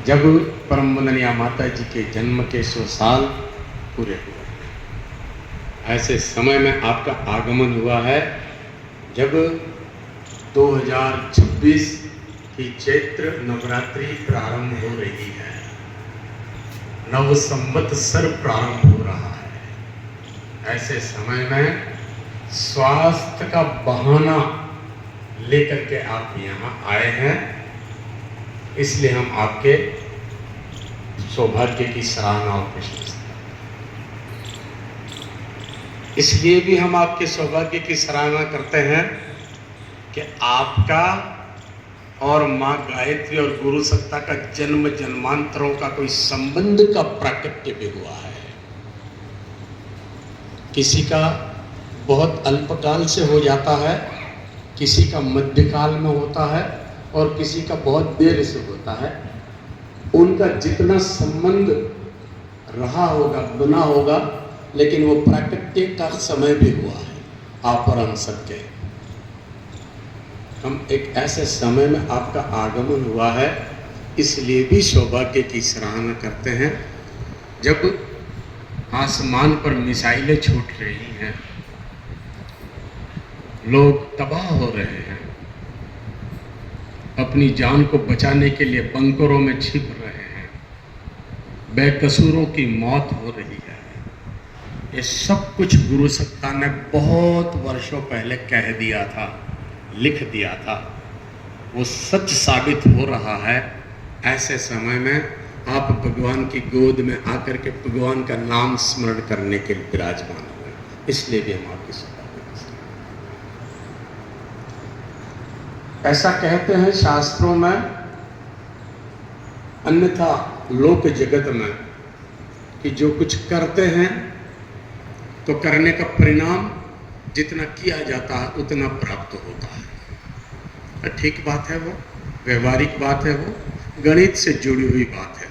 जब परम वंदनीय माता जी के जन्म के 100 साल पूरे हुए, ऐसे समय में आपका आगमन हुआ है जब 2026 की चैत्र नवरात्रि प्रारंभ हो रही है, नव संवत्सर प्रारंभ हो रहा है। ऐसे समय में स्वास्थ्य का बहाना लेकर के आप यहाँ आए हैं, इसलिए हम आपके सौभाग्य की सराहना और प्रशंसा, इसलिए भी हम आपके सौभाग्य की सराहना करते हैं कि आपका और माँ गायत्री और गुरु सत्ता का जन्म जन्मांतरों का कोई संबंध का प्राकट्य भी हुआ है। किसी का बहुत अल्पकाल से हो जाता है, किसी का मध्यकाल में होता है और किसी का बहुत देर से होता है। उनका जितना संबंध रहा होगा, बना होगा, लेकिन वो प्राकट्य का समय भी हुआ है। आप और हम सबके हम एक ऐसे समय में आपका आगमन हुआ है, इसलिए भी सौभाग्य की सराहना करते हैं। जब आसमान पर मिसाइलें छूट रही हैं, लोग तबाह हो रहे हैं, अपनी जान को बचाने के लिए बंकरों में छिप रहे हैं, बेकसूरों की मौत हो रही है, ये सब कुछ गुरु सत्ता ने बहुत वर्षों पहले कह दिया था, लिख दिया था, वो सच साबित हो रहा है। ऐसे समय में आप भगवान की गोद में आकर के भगवान का नाम स्मरण करने के लिए विराजमान हुए, इसलिए भी हम आपकी सौभाग्य की सराहना। ऐसा कहते हैं शास्त्रों में, अन्यथा लोक जगत में, कि जो कुछ करते हैं तो करने का परिणाम जितना किया जाता है उतना प्राप्त होता है। ठीक बात है, वो व्यवहारिक बात है, वो गणित से जुड़ी हुई बात है।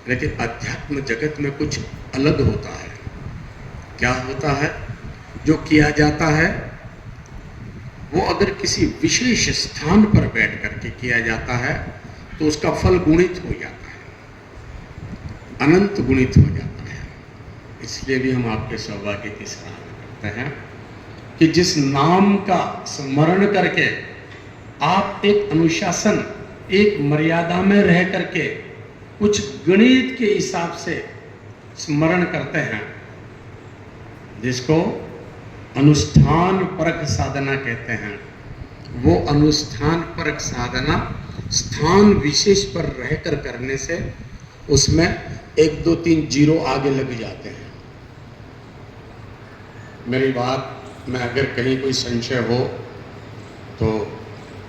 लेकिन अध्यात्म जगत में कुछ अलग होता है। क्या होता है? जो किया जाता है वो अगर किसी विशेष स्थान पर बैठ करके किया जाता है तो उसका फल गुणित हो जाता है, अनंत गुणित हो जाता है। इसलिए भी हम आपके सौभाग्य की सराहना करते हैं कि जिस नाम का स्मरण करके आप एक अनुशासन, एक मर्यादा में रह करके कुछ गणित के हिसाब से स्मरण करते हैं, जिसको अनुष्ठान परक साधना कहते हैं। वो अनुष्ठान परक साधना स्थान विशेष पर रहकर करने से उसमें 1 2 3 जीरो आगे लग जाते हैं। मेरी बात में अगर कहीं कोई संशय हो तो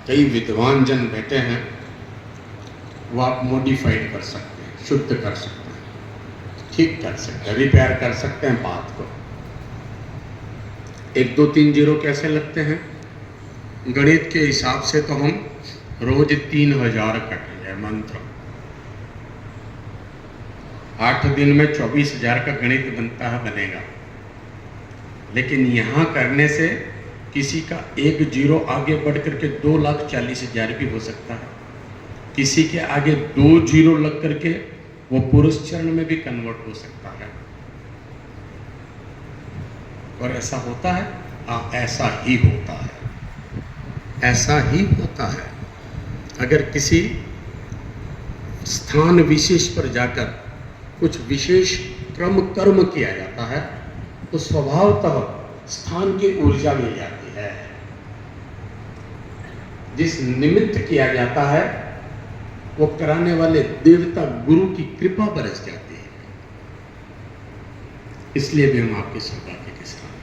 कई विद्वान जन बैठे हैं, वो आप मॉडिफाइड कर सकते हैं, शुद्ध कर सकते हैं, ठीक कर सकते हैं, रिपेयर कर सकते हैं बात को। 1 2 3 जीरो कैसे लगते हैं? गणित के हिसाब से तो हम रोज 3000 कटेंगे मंत्र, 8 दिन में 24,000 का गणित बनता है, बनेगा। लेकिन यहाँ करने से किसी का 1 जीरो आगे बढ़ करके 2,40,000 भी हो सकता है, किसी के आगे 2 जीरो लग करके वो पुरुष चरण में भी कन्वर्ट हो सकता है। और ऐसा होता है? हाँ, ऐसा ही होता है, ऐसा ही होता है। अगर किसी स्थान विशेष पर जाकर कुछ विशेष क्रम कर्म किया जाता है तो स्वभावतः स्थान की ऊर्जा मिल जाती है। जिस निमित्त किया जाता है वो कराने वाले देवता गुरु की कृपा बरस जाती है। इसलिए भी हम आपके सौभाग्य के साथ